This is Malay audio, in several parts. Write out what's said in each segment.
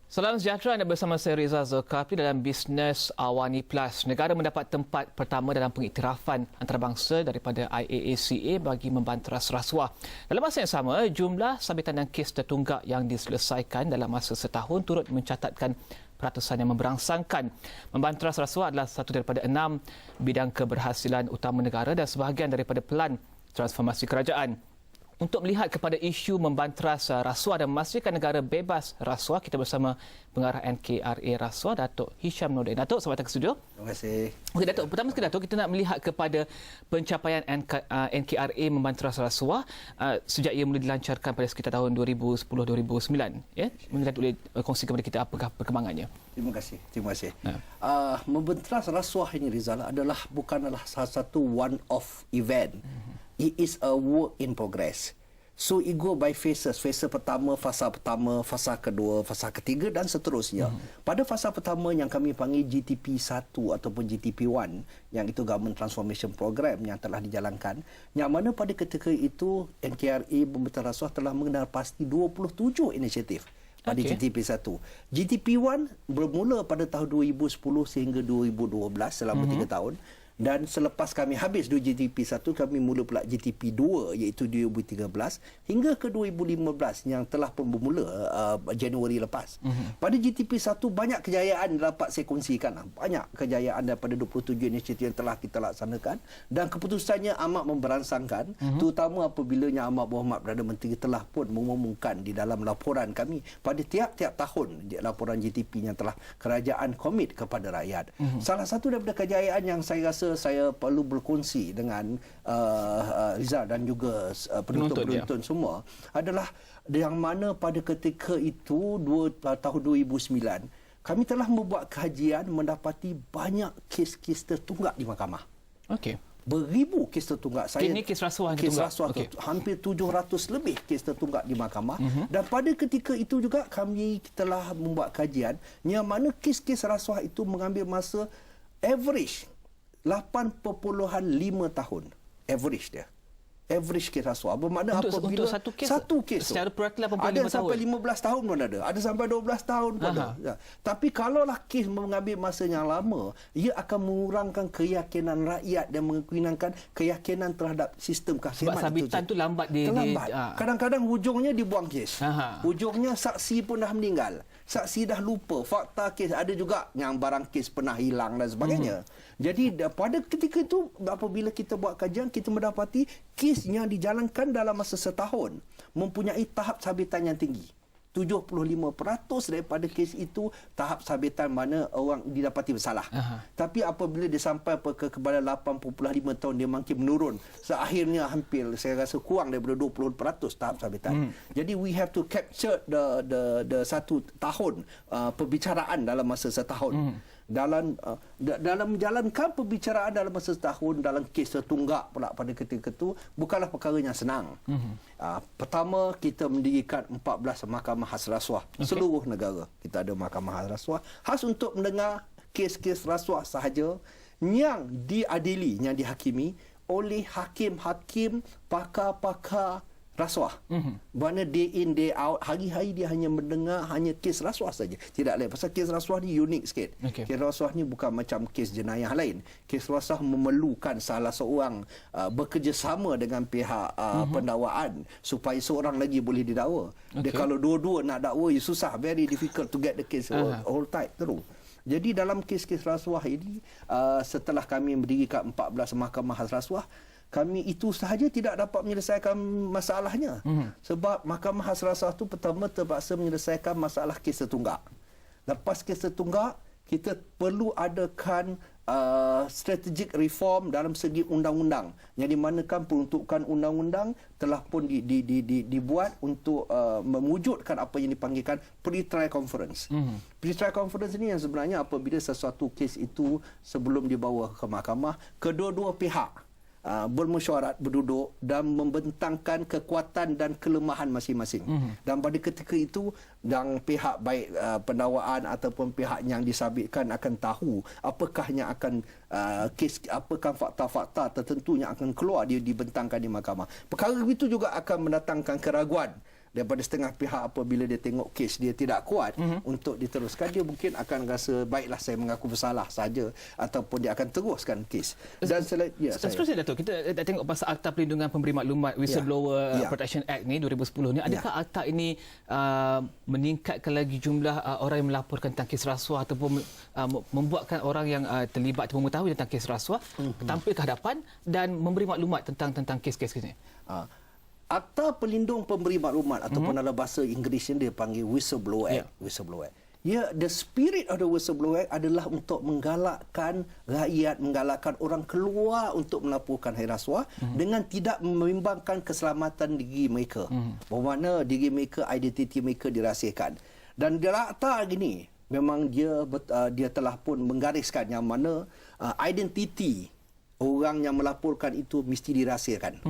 Salam sejahtera, anda bersama saya Reza Zulkafli dalam Bisnes Awani Plus. Negara mendapat tempat pertama dalam pengiktirafan antarabangsa daripada IAACA bagi membanteras rasuah. Dalam masa yang sama, jumlah sabitan dan kes tertunggak yang diselesaikan dalam masa setahun turut mencatatkan peratusan yang memberangsangkan. Membanteras rasuah adalah satu daripada 6 bidang keberhasilan utama negara dan sebahagian daripada pelan transformasi kerajaan. Untuk melihat kepada isu membanteras rasuah dan memastikan negara bebas rasuah, kita bersama Pengarah NKRA Rasuah, Datuk Hisham Nordin. Datuk, selamat datang ke studio. Terima kasih. Okey, Datuk. Pertama sekali, Datuk, kita nak melihat kepada pencapaian NKRA membanteras rasuah sejak ia mula dilancarkan pada sekitar tahun 2010-2009. Ya? Mungkin Datuk boleh kongsi kepada kita apakah perkembangannya. Terima kasih. Membanteras rasuah ini, Rizal, bukanlah salah satu one-off event. It is a work in progress. So it go by phases. Fasa pertama, fasa kedua, fasa ketiga dan seterusnya. Pada fasa pertama yang kami panggil GTP 1 ataupun GTP 1, yang itu Government Transformation Program yang telah dijalankan, yang mana pada ketika itu NKRA Membanteras Rasuah telah mengenal pasti 27 inisiatif pada GTP 1. GTP 1 bermula pada tahun 2010 sehingga 2012 selama 3 tahun. Dan selepas kami habis di GTP 1, kami mula pula GTP 2 iaitu 2013 hingga ke 2015 yang telah pun bermula Januari lepas. Pada GTP 1 banyak kejayaan dapat saya kongsikan. Banyak kejayaan daripada 27 inisiatif yang telah kita laksanakan dan keputusannya amat memberangsangkan, terutama apabila Yang Amat Berhormat Perdana Menteri telah pun mengumumkan di dalam laporan kami pada tiap-tiap tahun, laporan GTP yang telah kerajaan komit kepada rakyat. Salah satu daripada kejayaan yang saya rasa saya perlu berkongsi dengan Rizal dan juga penonton semua adalah yang mana pada ketika itu tahun 2009 kami telah membuat kajian mendapati banyak kes-kes tertunggak di mahkamah. Okey. Beribu kes tertunggak. Ini kes rasuah yang tertunggak. Hampir 700 lebih kes tertunggak di mahkamah. Dan pada ketika itu juga kami telah membuat kajian yang mana kes-kes rasuah itu mengambil masa average 8.5 tahun. Average dia. Average kes rasuah. Bermakna untuk satu kes secara perwakilan 8.5 tahun. Ada sampai 15 tahun pun ada. Ada sampai 12 tahun pun ada. Ya. Tapi kalaulah kes mengambil masa yang lama, ia akan mengurangkan keyakinan rakyat dan mengurangkan keyakinan terhadap sistem kehakiman. Sebab sabitan itu lambat. Kadang-kadang hujungnya dibuang kes. Hujungnya saksi pun dah meninggal. Saksi dah lupa. Fakta kes ada juga yang barang kes pernah hilang dan sebagainya. Jadi pada ketika itu apabila kita buat kajian, kita mendapati kes yang dijalankan dalam masa setahun mempunyai tahap sabitan yang tinggi. 75% daripada kes itu tahap sabitan mana orang didapati bersalah. Tapi apabila dia sampai kepada 8.5 tahun, dia makin menurun. Seakhirnya hampir saya rasa kurang daripada 20% tahap sabitan. Jadi we have to capture the 1 tahun perbicaraan dalam masa setahun. Dalam menjalankan perbicaraan dalam masa setahun dalam kes tertunggak pula pada ketika itu bukanlah perkara yang senang. Pertama, kita mendirikan 14 mahkamah khas rasuah. Seluruh negara kita ada mahkamah khas rasuah khas untuk mendengar kes-kes rasuah sahaja yang diadili, yang dihakimi oleh hakim-hakim, pakar-pakar rasuah. Mana day in, day out, hari-hari dia hanya mendengar hanya kes rasuah saja. Tidak lain. Pasal kes rasuah ni unik sikit. Kes rasuah ni bukan macam kes jenayah lain. Kes rasuah memerlukan salah seorang bekerjasama dengan pihak pendakwaan supaya seorang lagi boleh didakwa. Dia kalau dua-dua nak dakwa, susah. Very difficult to get the case all tight terus. Jadi dalam kes-kes rasuah ini, setelah kami mendirikan 14 mahkamah khas rasuah, kami itu sahaja tidak dapat menyelesaikan masalahnya. Sebab mahkamah khas rasuah itu pertama terpaksa menyelesaikan masalah kes tertunggak. Lepas kes tertunggak, kita perlu adakan strategic reform dalam segi undang-undang, yang dimanakan peruntukan undang-undang telah pun dibuat untuk mewujudkan apa yang dipanggilkan pre-trial conference. Pre-trial conference ini yang sebenarnya apabila sesuatu kes itu sebelum dibawa ke mahkamah, kedua-dua pihak bermesyuarat, berduduk dan membentangkan kekuatan dan kelemahan masing-masing. Dan pada ketika itu, yang pihak baik pendakwaan ataupun pihak yang disabitkan akan tahu apakah yang akan apakah fakta-fakta tertentu yang akan keluar dia dibentangkan di mahkamah. Perkara itu juga akan mendatangkan keraguan daripada setengah pihak apabila dia tengok kes dia tidak kuat untuk diteruskan, dia mungkin akan rasa baiklah saya mengaku bersalah saja, ataupun dia akan teruskan kes. Dan seterusnya Datuk, kita tengok pasal Akta Perlindungan Pemberi Maklumat Whistleblower Protection Act ni 2010 ni, adakah akta ini meningkatkan lagi jumlah orang yang melaporkan tentang kes rasuah ataupun membuatkan orang yang terlibat atau mengetahui tentang kes rasuah tampil ke hadapan dan memberi maklumat tentang kes-kes ini? Akta Pelindung Pemberi Maklumat ataupun dalam bahasa Inggeris dia panggil Whistleblower Act. Whistleblower Act. The spirit of the Whistleblower Act adalah untuk menggalakkan rakyat, menggalakkan orang keluar untuk melaporkan hari rasuah dengan tidak membimbangkan keselamatan diri mereka. Bermakna diri mereka, identiti mereka dirahsiakan. Dan dalam akta ini memang dia telah pun menggariskan yang mana identiti orang yang melaporkan itu mesti dirahsiakan.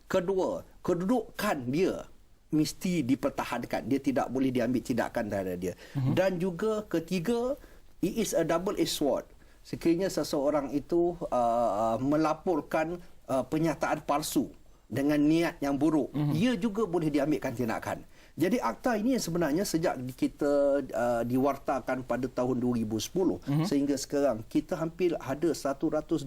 Kedua, kedudukan dia mesti dipertahankan. Dia tidak boleh diambil tindakan terhadap dia. Dan juga ketiga, it is a double-edged sword. Sekiranya seseorang itu melaporkan penyataan palsu dengan niat yang buruk, ia juga boleh diambilkan tindakan. Jadi akta ini sebenarnya sejak kita diwartakan pada tahun 2010 sehingga sekarang kita hampir ada 124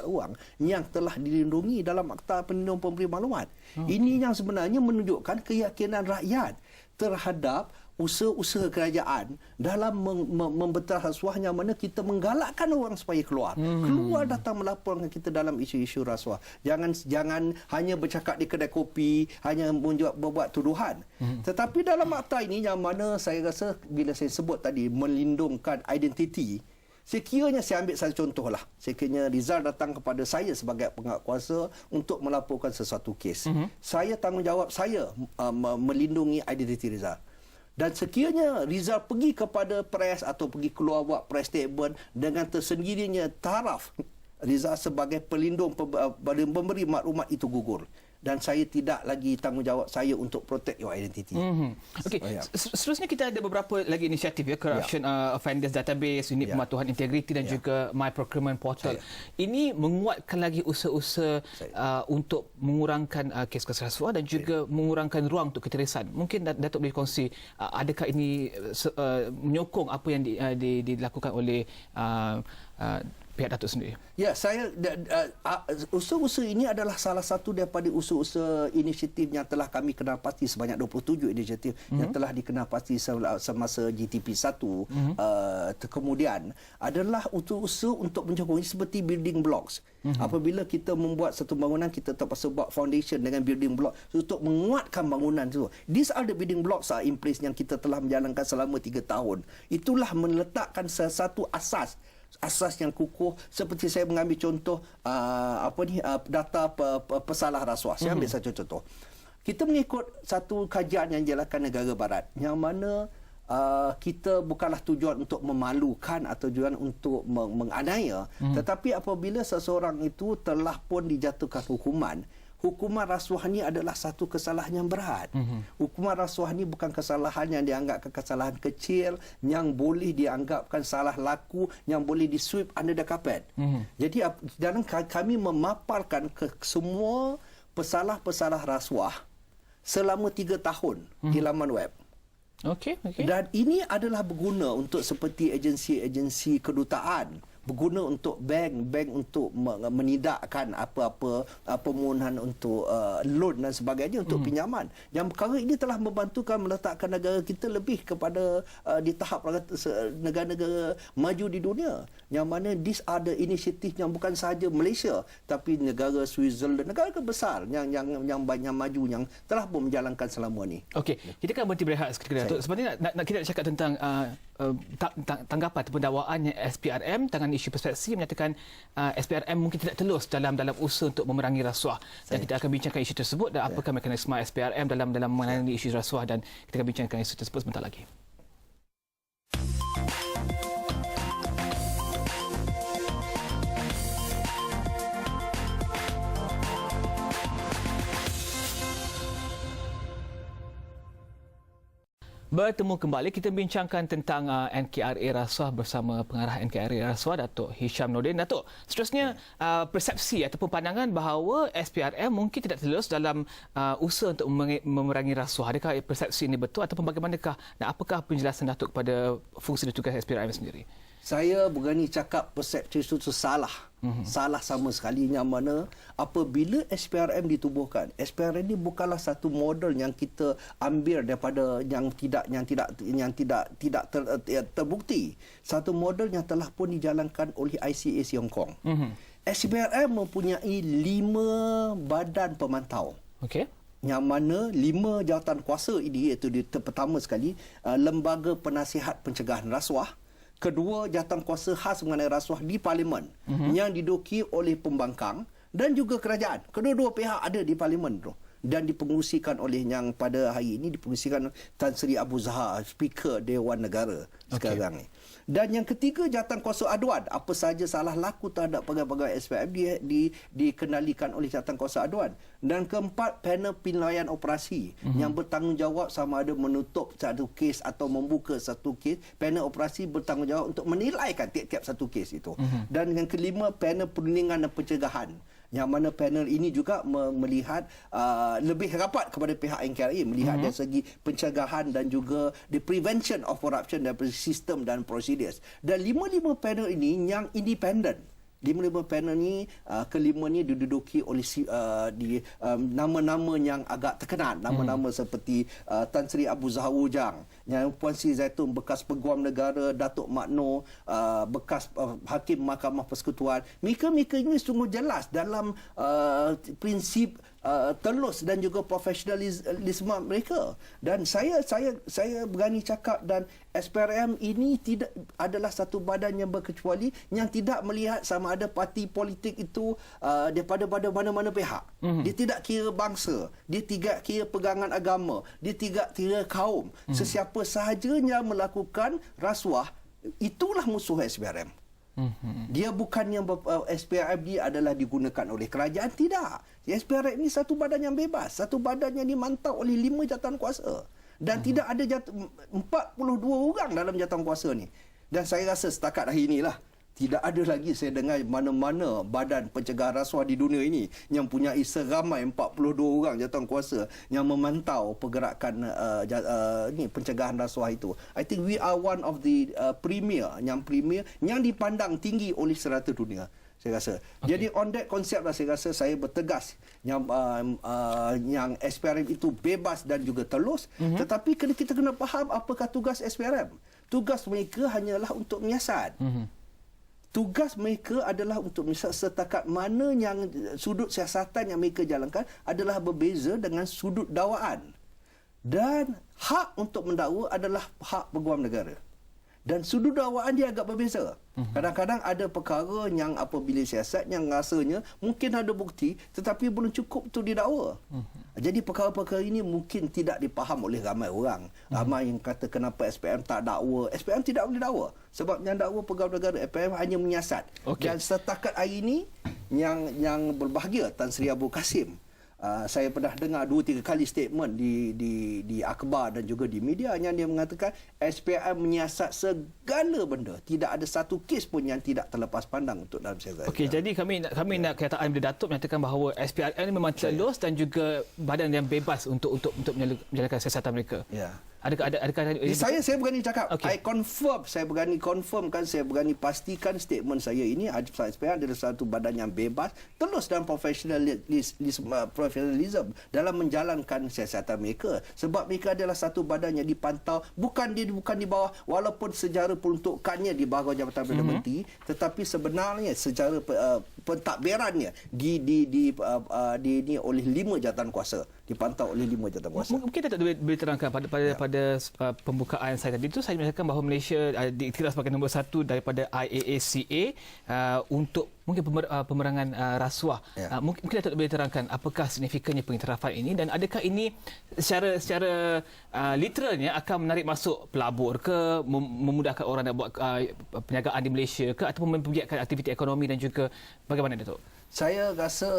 orang yang telah dilindungi dalam Akta Pelindung Pemberi Maklumat. Ini yang sebenarnya menunjukkan keyakinan rakyat terhadap usaha-usaha kerajaan dalam membentas rasuah, yang mana kita menggalakkan orang supaya keluar datang melaporkan kita dalam isu-isu rasuah. Jangan hanya bercakap di kedai kopi, hanya membuat tuduhan. Tetapi dalam akta ini, yang mana saya rasa bila saya sebut tadi melindungkan identiti, sekiranya saya ambil satu contohlah, sekiranya Rizal datang kepada saya sebagai penguat kuasa untuk melaporkan sesuatu kes, saya tanggungjawab saya melindungi identiti Rizal. Dan sekiranya Rizal pergi kepada pres atau pergi keluar buat press statement, dengan tersendirinya taraf Rizal sebagai pelindung pemberi maklumat itu gugur. Dan saya tidak lagi tanggungjawab saya untuk protect your identity. Okey, seterusnya kita ada beberapa lagi inisiatif Corruption Offenders Database, Unit Pematuhan Integriti dan juga My Procurement Portal. Ini menguatkan lagi usaha-usaha untuk mengurangkan kes-kes rasuah dan juga mengurangkan ruang untuk ketirisan. Mungkin Datuk boleh kongsi, adakah ini menyokong apa yang dilakukan oleh pihak Datuk sendiri? Ya, usaha-usaha ini adalah salah satu daripada usaha-usaha inisiatif yang telah kami kenal pasti, sebanyak 27 inisiatif yang telah dikenal pasti semasa GTP 1. Kemudian adalah usaha-usaha untuk menyokong seperti building blocks. Apabila kita membuat satu bangunan, kita terpaksa buat foundation dengan building block untuk menguatkan bangunan itu. These are the building blocks are in place yang kita telah menjalankan selama 3 tahun. Itulah meletakkan satu asas yang kukuh. Seperti saya mengambil contoh data pesalah rasuah. Saya ambil satu contoh. Kita mengikut satu kajian yang dilakukan negara barat, yang mana kita bukanlah tujuan untuk memalukan atau tujuan untuk menganiaya, tetapi apabila seseorang itu telah pun dijatuhkan hukuman rasuah ni adalah satu kesalahan yang berat. Hukuman rasuah ni bukan kesalahan yang dianggapkan kesalahan kecil, yang boleh dianggapkan salah laku, yang boleh di-sweep under the carpet. Jadi dalam kami memaparkan ke semua pesalah-pesalah rasuah selama 3 tahun di laman web. Okey. Dan ini adalah berguna untuk seperti agensi-agensi kedutaan, berguna untuk bank untuk menidakkan apa-apa permohonan untuk loan dan sebagainya, untuk pinjaman. Yang perkara ini telah membantukan meletakkan negara kita lebih kepada di tahap negara-negara maju di dunia, yang mana these are the initiative yang bukan sahaja Malaysia tapi negara Switzerland, negara besar yang banyak maju yang telah pun menjalankan selama ni. Okey, kita kan berhenti berehat seketika, Datuk. Sebenarnya nak kita nak cakap tentang tanggapan ataupun dakwaan SPRM tangani isu persepsi, menyatakan SPRM mungkin tidak telus dalam usaha untuk memerangi rasuah, dan kita akan bincangkan isu tersebut dan apakah mekanisme SPRM dalam menangani isu rasuah, dan kita akan bincangkan isu tersebut sebentar lagi. Bertemu kembali, kita bincangkan tentang NKRA Rasuah bersama pengarah NKRA Rasuah, Datuk Hisham Nordin. Datuk, seterusnya persepsi ataupun pandangan bahawa SPRM mungkin tidak telus dalam usaha untuk memerangi rasuah. Adakah persepsi ini betul ataupun bagaimanakah dan apakah penjelasan Datuk kepada fungsi dan tugas SPRM sendiri? Saya berani cakap persepsi itu salah. Salah sama sekali, yang mana apabila SPRM ditubuhkan, SPRM ini bukanlah satu model yang kita ambil daripada yang tidak terbukti. Satu model yang telah pun dijalankan oleh ICAC Hong Kong. SPRM mempunyai 5 badan pemantau. Okey. Yang mana 5 jawatan kuasa ini, iaitu pertama sekali Lembaga Penasihat Pencegahan Rasuah. Kedua, jawatankuasa khas mengenai rasuah di Parlimen yang diduduki oleh pembangkang dan juga kerajaan. Kedua-dua pihak ada di Parlimen tu dan dipengerusikan oleh yang pada hari ini dipengerusikan Tan Sri Abu Zahar, Speaker Dewan Negara sekarang ni. Dan yang ketiga, jawatankuasa aduan. Apa sahaja salah laku terhadap pegawai-pegawai SPRM dikendalikan oleh jawatankuasa aduan. Dan keempat, panel penilaian operasi yang bertanggungjawab sama ada menutup satu kes atau membuka satu kes. Panel operasi bertanggungjawab untuk menilaikan tiap-tiap satu kes itu. Dan yang kelima, panel perlindungan dan pencegahan, yang mana panel ini juga melihat lebih rapat kepada pihak NKRI, melihat dari segi pencegahan dan juga the prevention of corruption daripada sistem dan prosedures. Dan 5 panel ini yang independen. 5 panel ni, kelima ni diduduki oleh nama-nama yang agak terkenal. Nama-nama seperti Tan Sri Abu Zahar Wujang, yang Puan Sri Zaitun, bekas Peguam Negara, Datuk Mak Noh, bekas Hakim Mahkamah Persekutuan. Mereka ini sungguh jelas dalam prinsip telus dan juga profesionalisme mereka. Dan saya berani cakap, dan SPRM ini tidak adalah satu badan yang berkecuali, yang tidak melihat sama ada parti politik itu daripada mana-mana pihak. Dia tidak kira bangsa, dia tidak kira pegangan agama, dia tidak kira kaum. Sesiapa sahajanya melakukan rasuah, itulah musuh SPRM. Dia bukan yang SPRM ni adalah digunakan oleh kerajaan, tidak. SPRM ini satu badan yang bebas, satu badan yang dimantau oleh 5 jawatankuasa. Dan tidak ada 42 orang dalam jawatankuasa ni. Dan saya rasa setakat hari inilah tidak ada lagi saya dengar mana-mana badan pencegahan rasuah di dunia ini yang mempunyai seramai 42 orang jawatankuasa yang memantau pergerakan pencegahan rasuah itu. I think we are one of the premier yang dipandang tinggi oleh serata dunia, saya rasa. Jadi on that konsep lah, saya rasa saya bertegas yang SPRM itu bebas dan juga telus. Tetapi kita kena faham apakah tugas SPRM. Tugas mereka hanyalah untuk menyiasat. Tugas mereka adalah untuk setakat mana yang sudut siasatan yang mereka jalankan adalah berbeza dengan sudut dakwaan. Dan hak untuk mendakwa adalah hak peguam negara. Dan sudut dakwaan dia agak berbeza. Kadang-kadang ada perkara yang apabila siasat yang rasanya mungkin ada bukti tetapi belum cukup untuk didakwa. Jadi perkara-perkara ini mungkin tidak dipaham oleh ramai orang. Ramai yang kata kenapa SPM tak dakwa. SPM tidak boleh dakwa. Sebab yang dakwa pegawai negara, SPM hanya menyiasat. Dan setakat hari ini yang berbahagia Tan Sri Abu Kasim, saya pernah dengar 2-3 kali statement di akhbar dan juga di media yang dia mengatakan SPM menyiasat segala benda. Tidak ada satu kes pun yang tidak terlepas pandang untuk dalam siasat. Okey, jadi kami nak kenyataan bila Datuk menyatakan bahawa SPRM ini memang telus dan juga badan yang bebas untuk menjalankan siasatan mereka. Ya. Adakah saya berani cakap, saya berani confirmkan, saya berani pastikan statement saya ini SPRM adalah satu badan yang bebas, telus dan profesionalism dalam menjalankan siasatan mereka. Sebab mereka adalah satu badan yang dipantau, bukan di bawah, walaupun secara peruntukannya di bawah Jabatan Perdana Menteri, tetapi sebenarnya secara pentadbirannya oleh 5 jawatankuasa, dipantau oleh 5 jawatankuasa. Mungkin tak boleh terangkan pada pembukaan saya tadi itu, saya menyatakan bahawa Malaysia diiktiraf sebagai nombor 1 daripada IAACA untuk mungkin pemerangan rasuah. Mungkin tak boleh terangkan apakah signifikannya pengiktirafan ini, dan adakah ini secara literalnya akan menarik masuk pelabur ke, memudahkan orang nak buat perniagaan di Malaysia ke, ataupun mempergiatkan aktiviti ekonomi dan juga bagaimana, Datuk? Saya rasa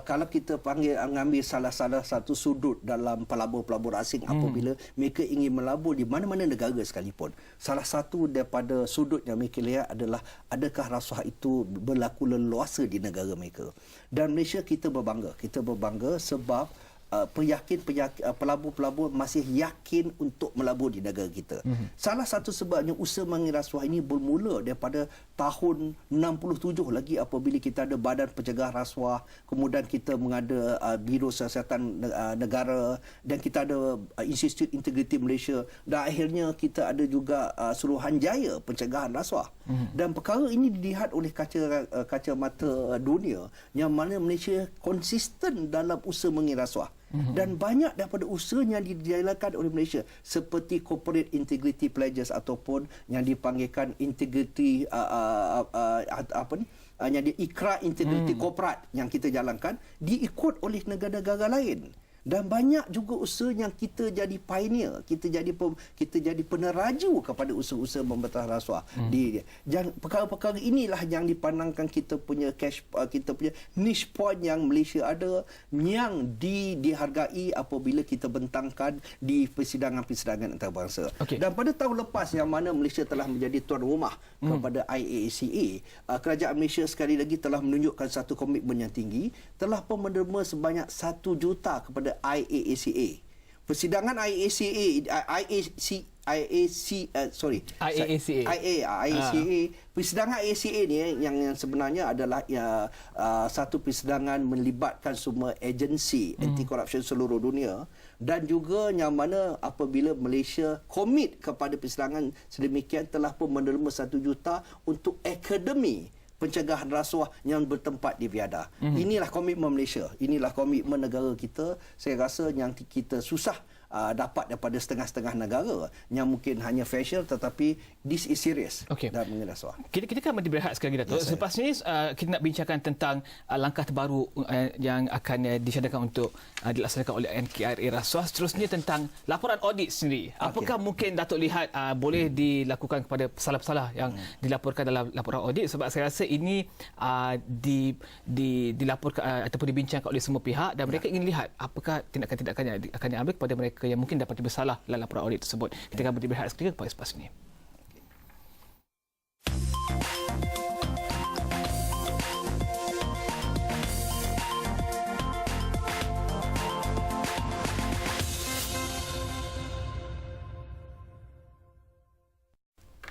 kalau kita ambil salah satu sudut dalam pelabur-pelabur asing apabila mereka ingin melabur di mana-mana negara sekalipun. Salah satu daripada sudut yang mereka lihat adalah adakah rasuah itu berlaku leluasa di negara mereka. Dan Malaysia kita berbangga. Kita berbangga sebab pelabur-pelabur masih yakin untuk melabur di negara kita. Salah satu sebabnya usaha mengira rasuah ini bermula daripada tahun 67 lagi apabila kita ada Badan Pencegah Rasuah, kemudian kita mengada Biro Siasatan Negara dan kita ada Institut Integriti Malaysia dan akhirnya kita ada juga Suruhanjaya Pencegahan Rasuah. Dan perkara ini dilihat oleh kacamata dunia yang mana Malaysia konsisten dalam usaha mengira rasuah. Dan banyak daripada usaha yang dijalankan oleh Malaysia seperti corporate integrity pledges ataupun yang dipanggilkan integrity yang ikrar integriti korporat yang kita jalankan diikut oleh negara-negara lain. Dan banyak juga usaha yang kita jadi pioneer, kita jadi peneraju kepada usaha-usaha memberantas rasuah. Dan perkara-perkara inilah yang dipandangkan kita punya niche point yang Malaysia ada yang dihargai apabila kita bentangkan di persidangan-persidangan antarabangsa. Dan pada tahun lepas yang mana Malaysia telah menjadi tuan rumah kepada IAACA, kerajaan Malaysia sekali lagi telah menunjukkan satu komitmen yang tinggi, telah pun menerima sebanyak 1 juta kepada IAACA. Persidangan persidangan IAACA ni yang sebenarnya adalah satu persidangan melibatkan semua agensi anti korupsi seluruh dunia dan juga yang mana apabila Malaysia komit kepada persidangan sedemikian telah pun menerima 1 juta untuk akademi pencegahan rasuah yang bertempat di Viada. Inilah komitmen Malaysia. Inilah komitmen negara kita. Saya rasa yang kita susah dapat daripada setengah-setengah negara yang mungkin hanya facial tetapi this is serious dalam mengenai rasuah. Kita kan berehat sekali lagi, Datuk. Selepas ini kita nak bincangkan tentang langkah terbaru yang akan disyadakan untuk dilaksanakan oleh NKRA Rasuah. Seterusnya tentang laporan audit sendiri. Apakah mungkin Datuk lihat boleh dilakukan kepada pesalah-pesalah yang dilaporkan dalam laporan audit? Sebab saya rasa ini dilaporkan ataupun dibincangkan oleh semua pihak dan mereka ingin lihat apakah tindakan-tindakan yang akan diambil kepada mereka yang mungkin dapat bersalah dalam laporan audit tersebut. Kita akan berehat sekali kepada selepas ini.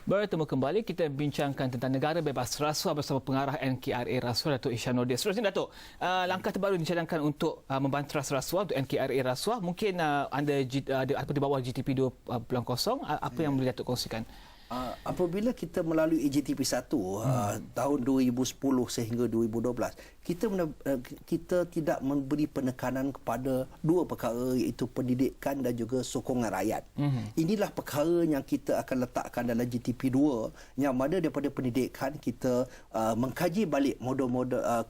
Bertemu kembali, kita bincangkan tentang negara bebas rasuah bersama pengarah NKRA Rasuah, Datuk Ishan Nordin. Seterusnya, Datuk, langkah terbaru dicadangkan untuk membanteras rasuah untuk NKRA Rasuah. Mungkin anda di bawah GTP 2.0, apa yang boleh Datuk kongsikan? Apabila kita melalui EGTP 1 tahun 2010 sehingga 2012, kita tidak memberi penekanan kepada dua perkara iaitu pendidikan dan juga sokongan rakyat. Inilah perkara yang kita akan letakkan dalam GTP 2 yang mana daripada pendidikan kita mengkaji balik model-model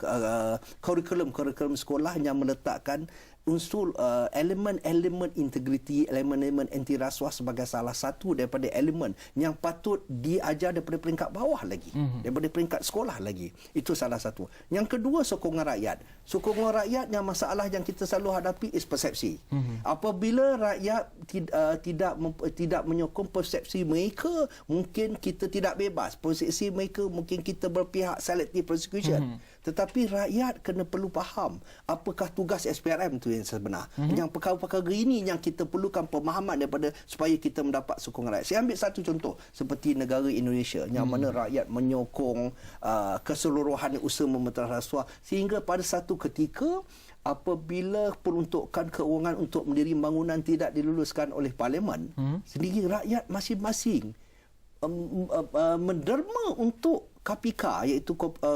kurikulum sekolah yang meletakkan unsur elemen-elemen integriti, elemen-elemen anti rasuah sebagai salah satu daripada elemen yang patut diajar daripada peringkat bawah lagi, daripada peringkat sekolah lagi. Itu salah satu. Yang kedua, sokongan rakyat. Sokongan rakyat yang masalah yang kita selalu hadapi is persepsi. Apabila rakyat tidak menyokong persepsi mereka, mungkin kita tidak bebas. Persepsi mereka mungkin kita berpihak selective prosecution. Tetapi rakyat kena perlu faham apakah tugas SPRM itu yang sebenar. Yang perkara-perkara ini yang kita perlukan pemahaman daripada supaya kita mendapat sokongan rakyat. Saya ambil satu contoh seperti negara Indonesia yang mana rakyat menyokong keseluruhan usaha memberantas rasuah sehingga pada satu ketika apabila peruntukan keuangan untuk mendirikan bangunan tidak diluluskan oleh Parlimen, sendiri rakyat masing-masing menderma untuk KPK iaitu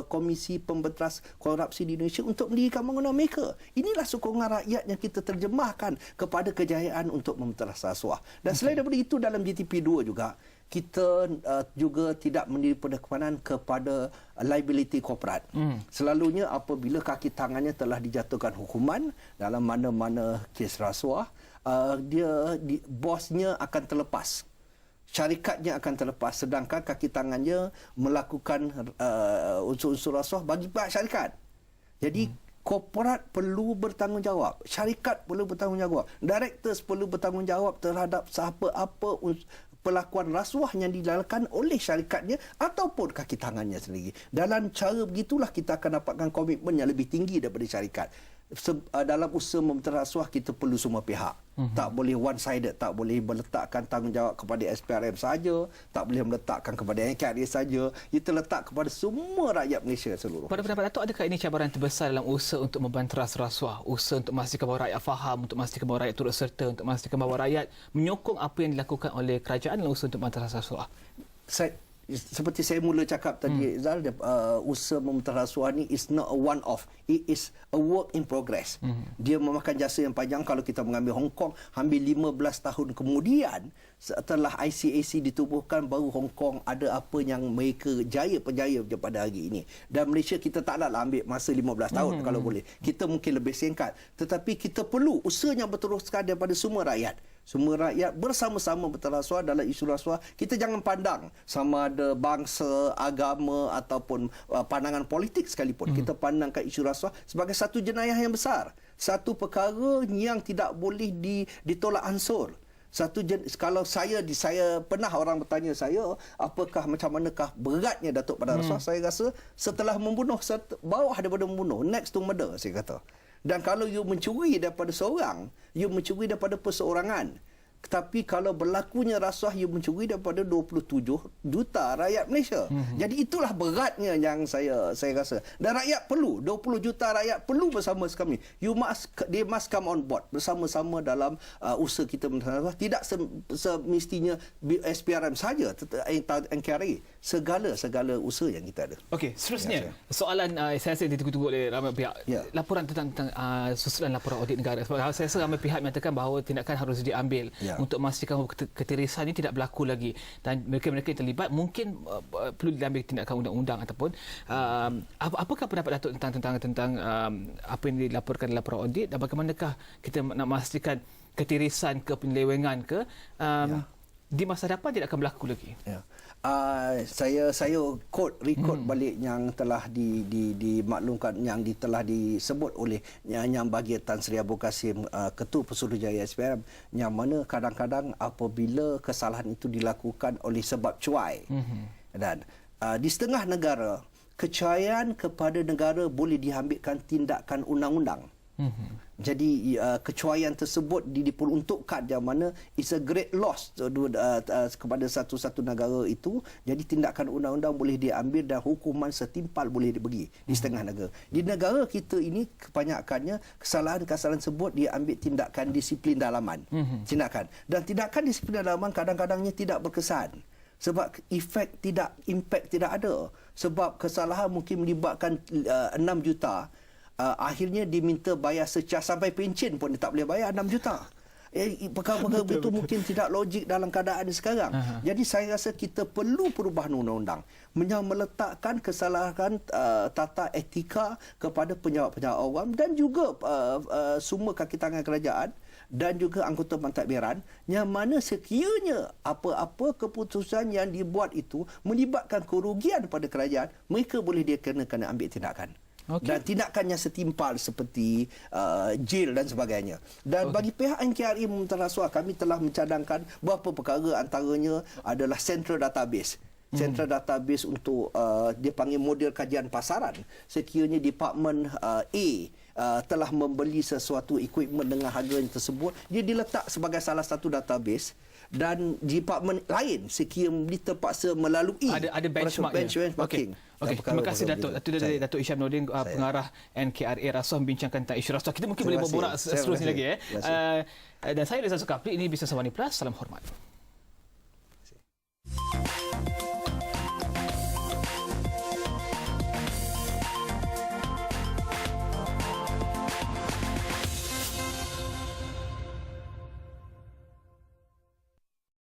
Komisi Pemberantasan Korupsi di Indonesia untuk mendirikan bangunan mereka. Inilah sokongan rakyat yang kita terjemahkan kepada kejayaan untuk memberantas rasuah. Dan selain daripada itu dalam GTP 2 juga kita juga tidak memberi penekanan kepada liability korporat. Selalunya apabila kaki tangannya telah dijatuhkan hukuman dalam mana-mana kes rasuah, bosnya akan terlepas. Syarikatnya akan terlepas sedangkan kaki tangannya melakukan unsur-unsur rasuah bagi pihak syarikat. Jadi korporat perlu bertanggungjawab, syarikat perlu bertanggungjawab, directors perlu bertanggungjawab terhadap apa pelakuan rasuah yang dilakukan oleh syarikatnya ataupun kaki tangannya sendiri. Dalam cara begitulah kita akan dapatkan komitmen yang lebih tinggi daripada syarikat. Dalam usaha membentang rasuah kita perlu semua pihak. Tak boleh one sided, tak boleh meletakkan tanggungjawab kepada SPRM saja, tak boleh meletakkan kepada NKRI saja. Kita letak kepada semua rakyat Malaysia seluruh. Pada pendapat Datuk, adakah ini cabaran terbesar dalam usaha untuk membanteras rasuah, usaha untuk memastikan bahawa rakyat faham, untuk memastikan bahawa rakyat turut serta, untuk memastikan bahawa rakyat menyokong apa yang dilakukan oleh kerajaan dalam usaha untuk membanteras rasuah? Seperti saya mula cakap tadi, Zal, usaha membentang rasuah ni is not a one-off. It is a work in progress. Dia memakan jasa yang panjang. Kalau kita mengambil Hong Kong, hampir 15 tahun kemudian, setelah ICAC ditubuhkan, baru Hong Kong ada apa yang mereka berjaya pada hari ini. Dan Malaysia kita tak naklah ambil masa 15 tahun kalau boleh. Kita mungkin lebih singkat. Tetapi kita perlu usaha yang berteruskan daripada semua rakyat. Semua rakyat bersama-sama berterasuah dalam isu rasuah. Kita jangan pandang sama ada bangsa, agama ataupun pandangan politik sekalipun. Kita pandangkan isu rasuah sebagai satu jenayah yang besar. Satu perkara yang tidak boleh ditolak ansur. Kalau saya pernah orang bertanya saya, apakah macam manakah beratnya Datuk pada rasuah? Saya rasa setelah membunuh, bawah daripada membunuh, next to murder, saya kata. Dan kalau you mencuri daripada seorang, you mencuri daripada perseorangan. Tapi kalau berlakunya rasuah, you mencuri daripada 27 juta rakyat Malaysia. Jadi itulah beratnya yang saya rasa. Dan rakyat perlu, 20 juta rakyat perlu bersama kami. They must come on board bersama-sama dalam usaha kita membentang rasuah. Tidak semestinya SPRM saja, NKRI. Segala usaha yang kita ada. Okey, seterusnya soalan saya rasa ditunggu-tunggu oleh ramai pihak. Laporan tentang susulan laporan audit negara. Sebab saya rasa ramai pihak menyatakan bahawa tindakan harus diambil untuk memastikan bahawa ketirisan ini tidak berlaku lagi, dan mereka yang terlibat mungkin perlu diambil tindakan undang-undang ataupun apakah pendapat Datuk tentang apa yang dilaporkan dalam laporan audit, dan bagaimanakah kita nak memastikan ketirisan ke penyelewengan ke di masa hadapan tidak akan berlaku lagi? Saya record balik yang telah dimaklumkan, yang telah disebut oleh Yang Bahagia Tan Sri Abu Kasim, Ketua Pesuruhjaya SPRM, yang mana kadang-kadang apabila kesalahan itu dilakukan oleh sebab cuai, dan di setengah negara kecuaian kepada negara boleh diambilkan tindakan undang-undang. Jadi kecuaian tersebut diperuntukkan yang mana is a great loss kepada satu-satu negara itu. Jadi tindakan undang-undang boleh diambil dan hukuman setimpal boleh diberi di setengah negara. Di negara kita ini kebanyakannya kesalahan-kesalahan tersebut diambil tindakan disiplin dalaman. Dan tindakan disiplin dalaman kadang-kadangnya tidak berkesan. Sebab impact tidak ada. Sebab kesalahan mungkin melibatkan 6 juta. Akhirnya diminta bayar secah sampai pencen pun dia tak boleh bayar 6 juta. Perkara-perkara itu mungkin tidak logik dalam keadaan sekarang. Jadi saya rasa kita perlu perubahan undang-undang yang meletakkan kesalahan tata etika kepada pejabat-pejabat awam dan juga semua kaki tangan kerajaan dan juga anggota pentadbiran, yang mana sekiranya apa-apa keputusan yang dibuat itu melibatkan kerugian pada kerajaan, mereka boleh dikenakan ambil tindakan. Dan tindakannya setimpal seperti jail dan sebagainya. Dan bagi pihak NKRI membentang rasuah, kami telah mencadangkan beberapa perkara, antaranya adalah central database. Central database untuk dia panggil model kajian pasaran. Sekiranya Department A telah membeli sesuatu equipment dengan harga yang tersebut, dia diletak sebagai salah satu database. Dan department lain sekiranya terpaksa melalui ada benchmarking. Okey. Terima kasih Datuk. Datuk Isham Nordin, pengarah NKRI Rasuah, membincangkan tentang isu rasuah. Kita mungkin boleh berborak seterusnya lagi. Dan saya Reza Zulkifli, ini Bisnes Awani Plus. Salam hormat.